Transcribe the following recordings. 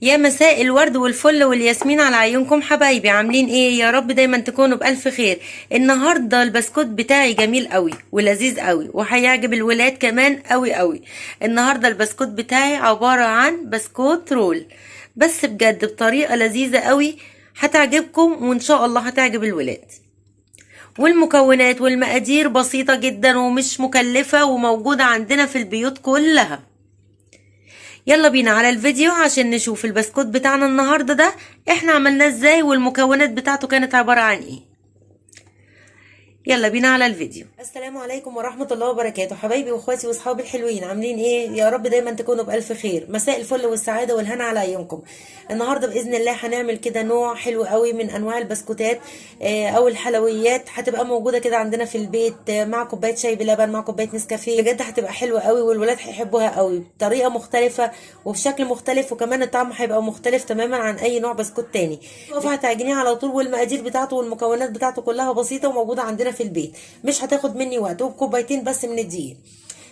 يا مساء الورد والفل والياسمين على عيونكم حبايبي، عاملين ايه؟ يا رب دايما تكونوا بألف خير. النهارده البسكوت بتاعي جميل قوي ولذيذ قوي وهيعجب الولاد كمان قوي قوي. النهارده البسكوت بتاعي عبارة عن بسكوت رول، بس بجد بطريقة لذيذة قوي هتعجبكم وان شاء الله هتعجب الولاد. والمكونات والمقادير بسيطة جدا ومش مكلفة وموجودة عندنا في البيوت كلها. يلا بينا على الفيديو عشان نشوف البسكوت بتاعنا النهاردة ده احنا عملناه ازاي والمكونات بتاعته كانت عبارة عن ايه. يلا بينا على الفيديو. السلام عليكم ورحمة الله وبركاته حبايبي واخواتي واصحابي الحلوين، عاملين ايه؟ يا رب دايما تكونوا بألف خير. مساء الفل والسعادة والهنا على عيونكم. النهاردة بإذن الله هنعمل كده نوع حلو قوي من انواع البسكوتات او الحلويات، هتبقى موجودة كده عندنا في البيت مع كوباية شاي بلبن، مع كوباية نسكافيه. بجد هتبقى حلوة قوي والولاد هيحبوها قوي بطريقة مختلفة وبشكل مختلف، وكمان الطعم هيبقى مختلف تماما عن اي نوع بسكوت تاني. فهتعجنيه على طول، والمقادير بتاعته والمكونات بتاعته كلها بسيطة وموجودة عندنا في البيت، مش هتاخد مني وقت، وبكوبايتين بس من الدقيق.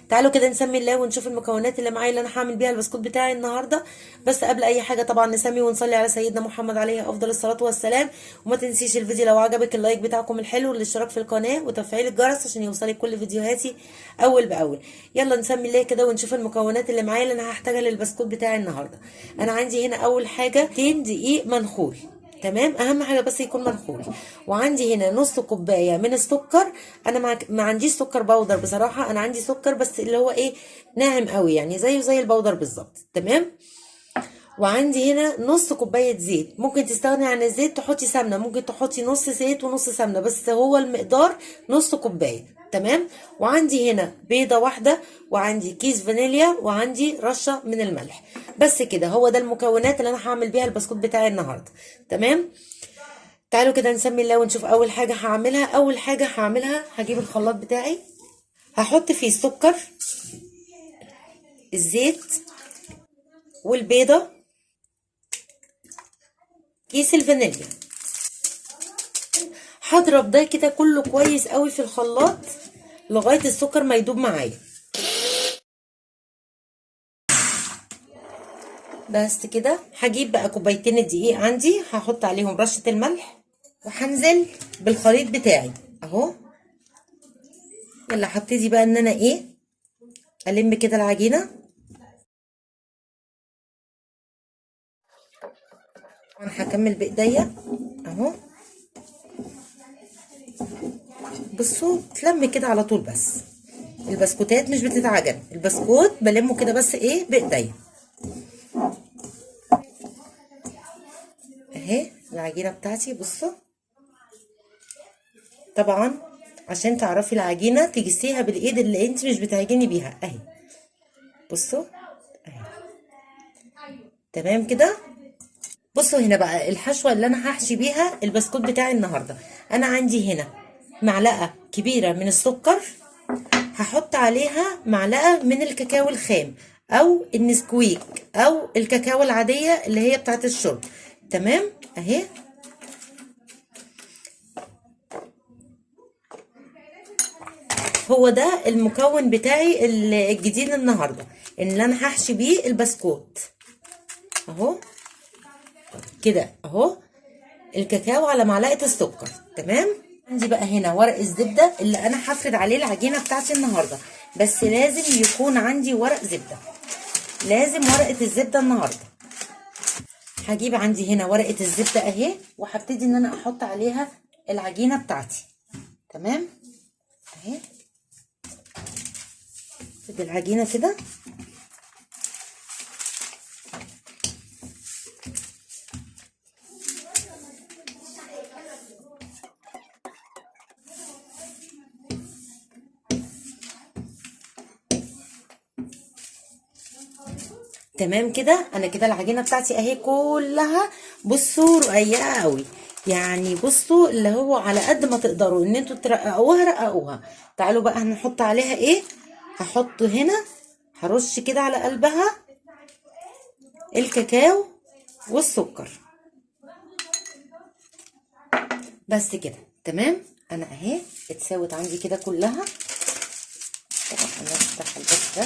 تعالوا كده نسمي الله ونشوف المكونات اللي معايا اللي انا هعمل بيها البسكوت بتاعي النهارده. بس قبل اي حاجه طبعا نسمي ونصلي على سيدنا محمد عليه افضل الصلاه والسلام. وما تنسيش الفيديو لو عجبك اللايك بتاعكم الحلو والاشتراك في القناه وتفعيل الجرس عشان يوصلك كل فيديوهاتي اول باول. يلا نسمي الله كده ونشوف المكونات اللي معايا اللي انا هحتاجها للبسكوت بتاعي النهارده. انا عندي هنا اول حاجه 2 دقيق منخول، تمام، اهم حاجه بس يكون منخول. وعندي هنا نص كوبايه من السكر. انا ما عنديش سكر بودر بصراحه، انا عندي سكر بس اللي هو ايه، ناعم قوي، يعني زيه زي البودر بالظبط، تمام. وعندي هنا نص كوبايه زيت، ممكن تستغني عن الزيت تحطي سمنه، ممكن تحطي نص زيت ونص سمنه، بس هو المقدار نص كوبايه، تمام. وعندي هنا بيضه واحده، وعندي كيس فانيليا، وعندي رشه من الملح. بس كده هو ده المكونات اللي انا هعمل بيها البسكوت بتاعي النهارده، تمام. تعالوا كده نسمي الله ونشوف اول حاجه هعملها. اول حاجه هعملها هجيب الخلاط بتاعي، هحط فيه السكر، الزيت، والبيضه، كيس الفانيليا. هضرب ده كده كله كويس قوي في الخلاط لغايه السكر ما يدوب معايا. بس كده هجيب بقى كوبايتين الدقيق عندي، هحط عليهم رشه الملح، وهنزل بالخليط بتاعي اهو. يلا هبتدي بقى ان انا ايه، الم كده العجينه. انا هكمل بايديا اهو. بصوا تلم كده على طول، بس البسكوتات مش بتتعجن، البسكوت بلمه كده بس ايه بايديا اهي. العجينه بتاعتي بصوا، طبعا عشان تعرفي العجينه تجسيها بالايد اللي انت مش بتعجني بيها اهي. بصوا اهي، تمام كده. بصوا هنا بقى الحشوه اللي انا هحشي بيها البسكوت بتاعي النهارده. انا عندي هنا معلقه كبيره من السكر، هحط عليها معلقه من الكاكاو الخام او النسكويك او الكاكاو العاديه اللي هي بتاعت الشرب، تمام اهي. هو ده المكون بتاعي الجديد النهارده اللي انا هحشي بيه البسكوت اهو كده اهو. الكاكاو على معلقه السكر، تمام. عندي بقى هنا ورق الزبده اللي انا هفرد عليه العجينه بتاعتي النهارده، بس لازم يكون عندي ورق زبده، لازم ورقه الزبده النهارده. هجيب عندي هنا ورقه الزبده اهي، وهبتدي ان انا احط عليها العجينه بتاعتي، تمام اهي. افرد العجينه كده. تمام كده، انا كده العجينه بتاعتي اهي كلها بصوا رقيقه قوي، يعني بصوا اللي هو على قد ما تقدروا ان انتوا ترققوها رققوها. تعالوا بقى هنحط عليها ايه، هحط هنا، هرش كده على قلبها الكاكاو والسكر، بس كده تمام. انا اهي اتساوت عندي كده كلها. طبعا انا افتح البس ده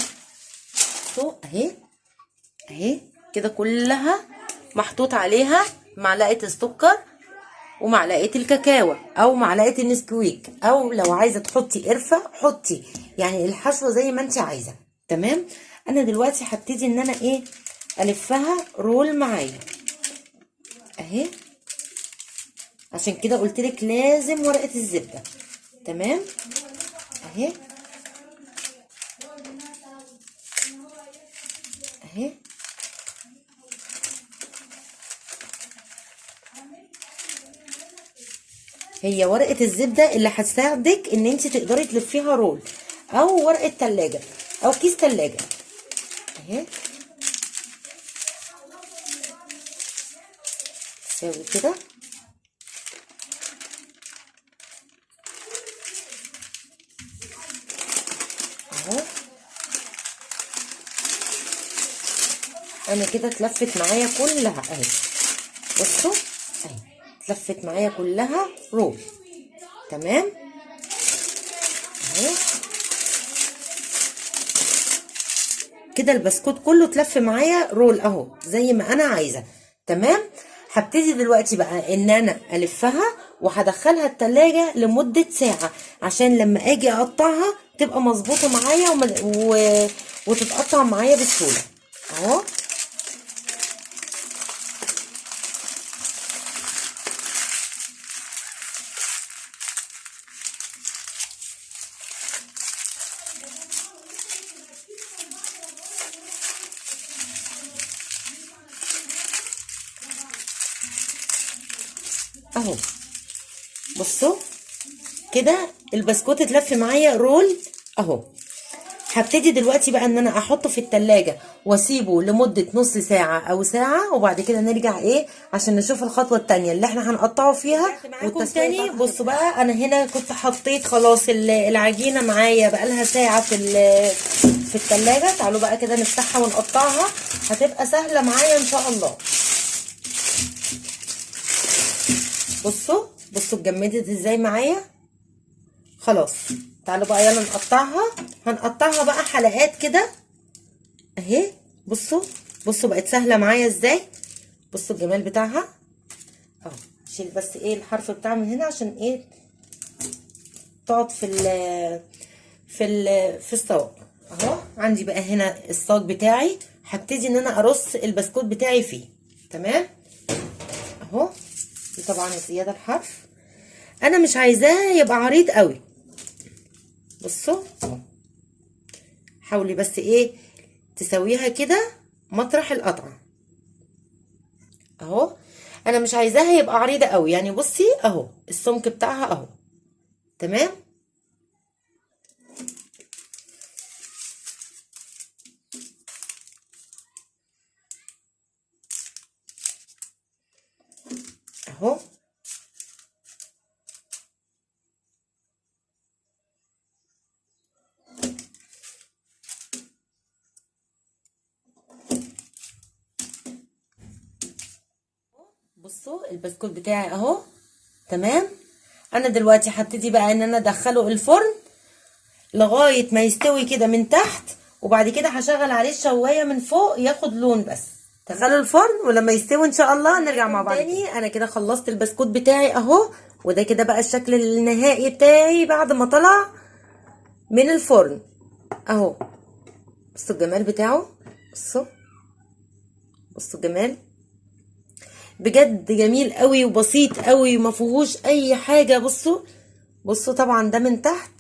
اهي اهي كده كلها محطوط عليها معلقه السكر ومعلقه الكاكاو او معلقه النسكويك، او لو عايزه تحطي قرفه حطي، يعني الحشوه زي ما انت عايزه. تمام. انا دلوقتي هبتدي ان انا ايه الفها رول معايا اهي، عشان كده قلت لك لازم ورقه الزبده. تمام اهي اهي. هي ورقه الزبده اللي هتساعدك ان انت تقدري تلفيها رول، او ورقه تلاجة او كيس تلاجة اهي. تساوي كده اهو. انا كده اتلفت معايا كلها اهي، بصوا اهي اتلفت معايا كلها رول. تمام اهي كده البسكوت كله اتلف معايا رول اهو زي ما انا عايزه. تمام. هبتدي دلوقتي بقى ان انا الفها وهدخلها التلاجة لمدة ساعة، عشان لما اجي اقطعها تبقى مظبوطة معايا وتتقطع معايا بسهولة اهو. اهو بصوا كده البسكوت اتلف معايا رول اهو. هبتدي دلوقتي بقى ان انا احطه في التلاجة واسيبه لمدة نص ساعة او ساعة، وبعد كده نرجع ايه عشان نشوف الخطوة التانية اللي احنا هنقطعه فيها والتاني. بصوا بقى انا هنا كنت حطيت خلاص العجينة معايا بقالها ساعة في التلاجة. تعالوا بقى كده نفتحها ونقطعها، هتبقى سهلة معايا ان شاء الله. بصوا اتجمدت ازاي معايا خلاص. تعالوا بقى يلا نقطعها. هنقطعها بقى حلقات كده اهي. بصوا بقت سهله معايا ازاي. بصوا الجمال بتاعها اهو. شيل بس ايه الحرف بتاعها من هنا عشان ايه تقعد في الصاج اهو. عندي بقى هنا الصاج بتاعي، هبتدي ان انا ارص البسكوت بتاعي فيه. تمام اهو. دي طبعا زياده الحرف، انا مش عايزاه يبقى عريض قوي. بصوا حاولي بس ايه تسويها كده مطرح القطعه اهو. انا مش عايزاها يبقى عريضه قوي، يعني بصي اهو السمك بتاعها اهو. تمام اهو. بصوا البسكوت بتاعي اهو. تمام. انا دلوقتي هبتدي بقى ان انا ادخله الفرن لغايه ما يستوي كده من تحت، وبعد كده هشغل عليه الشوايه من فوق ياخد لون بس. دخله الفرن ولما يستوي ان شاء الله نرجع مع بعض تاني. انا كده خلصت البسكوت بتاعي اهو، وده كده بقى الشكل النهائي بتاعي بعد ما طلع من الفرن اهو. بصوا الجمال بتاعه. بصوا الجمال بجد جميل قوي وبسيط قوي وما فيهوش اي حاجه. بصوا طبعا ده من تحت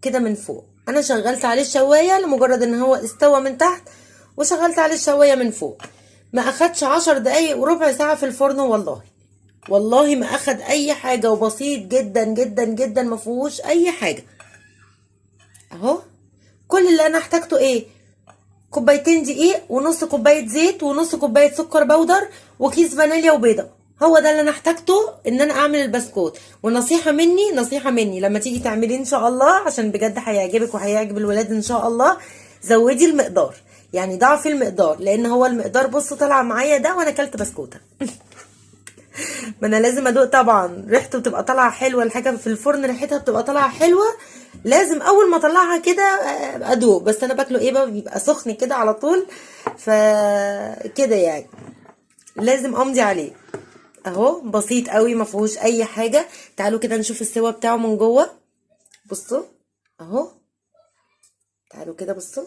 كده من فوق. انا شغلت عليه الشوايه لمجرد ان هو استوى من تحت، وشغلت عليه الشوايه من فوق. ما اخدش 10 دقايق وربع ساعه في الفرن، والله ما اخد اي حاجه، وبسيط جدا جدا جدا ما فيهوش اي حاجه اهو. كل اللي انا احتاجته ايه؟ كوبايتين دقيق ونص كوبايه زيت ونص كوبايه سكر بودر وكيس فانيليا وبيضه. هو ده اللي انا احتاجته ان انا اعمل البسكوت. ونصيحه مني لما تيجي تعمليه ان شاء الله، عشان بجد هيعجبك وهيعجب الولاد ان شاء الله، زودي المقدار، يعني ضعفي المقدار، لان هو المقدار بصوا طلع معايا ده وانا اكلت بسكوته. ما انا لازم ادوق طبعا، ريحته بتبقى طالعه حلوه، الحاجه في الفرن ريحتها بتبقى طالعه حلوه، لازم اول ما اطلعها كده ادوق. بس انا باكله ايه بقى بيبقى سخن كده على طول، فكده يعني. لازم امضي عليه. اهو بسيط قوي، ما فيهوش اي حاجه. تعالوا كده نشوف السوا بتاعه من جوه. بصوا اهو، تعالوا كده بصوا.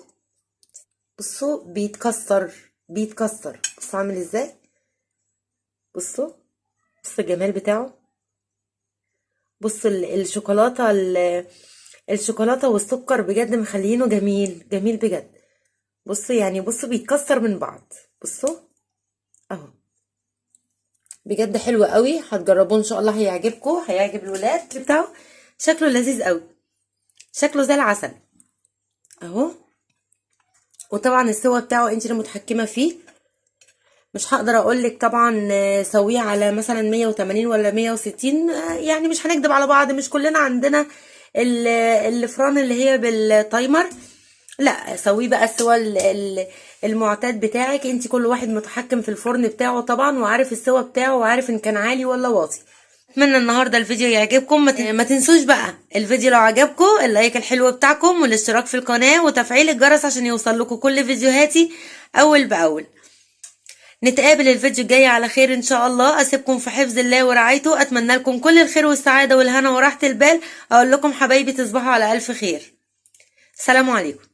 بصوا بيتكسر بيتكسر. بصوا عامل ازاي. بصوا، بصوا الجمال بتاعه. بصوا الشوكولاته الشوكولاته والسكر بجد مخلينه جميل جميل بجد. بصوا يعني، بصوا بيتكسر من بعض. بصوا اهو، بجد حلو قوي. هتجربوه ان شاء الله، هيعجبكم، هيعجب الولاد بتاعه. شكله لذيذ قوي، شكله زي العسل اهو. وطبعا السوا بتاعه انت اللي متحكمه فيه. مش هقدر اقولك طبعا سويه على مثلا 180 ولا 160، يعني مش هنكدب على بعض، مش كلنا عندنا الفران اللي هي بالتايمر. لا، سويه بقى السوا المعتاد بتاعك انت. كل واحد متحكم في الفرن بتاعه طبعا، وعارف السوا بتاعه، وعارف ان كان عالي ولا واطي. اتمنى النهارده الفيديو يعجبكم. ما تنسوش بقى الفيديو لو عجبكم اللايك الحلو بتاعكم، والاشتراك في القناه، وتفعيل الجرس عشان يوصل لكم كل فيديوهاتي اول باول. نتقابل الفيديو الجاي على خير ان شاء الله. اسيبكم في حفظ الله ورعايته. اتمنى لكم كل الخير والسعاده والهنا وراحه البال. اقول لكم حبايبي تصبحوا على الف خير. سلام عليكم.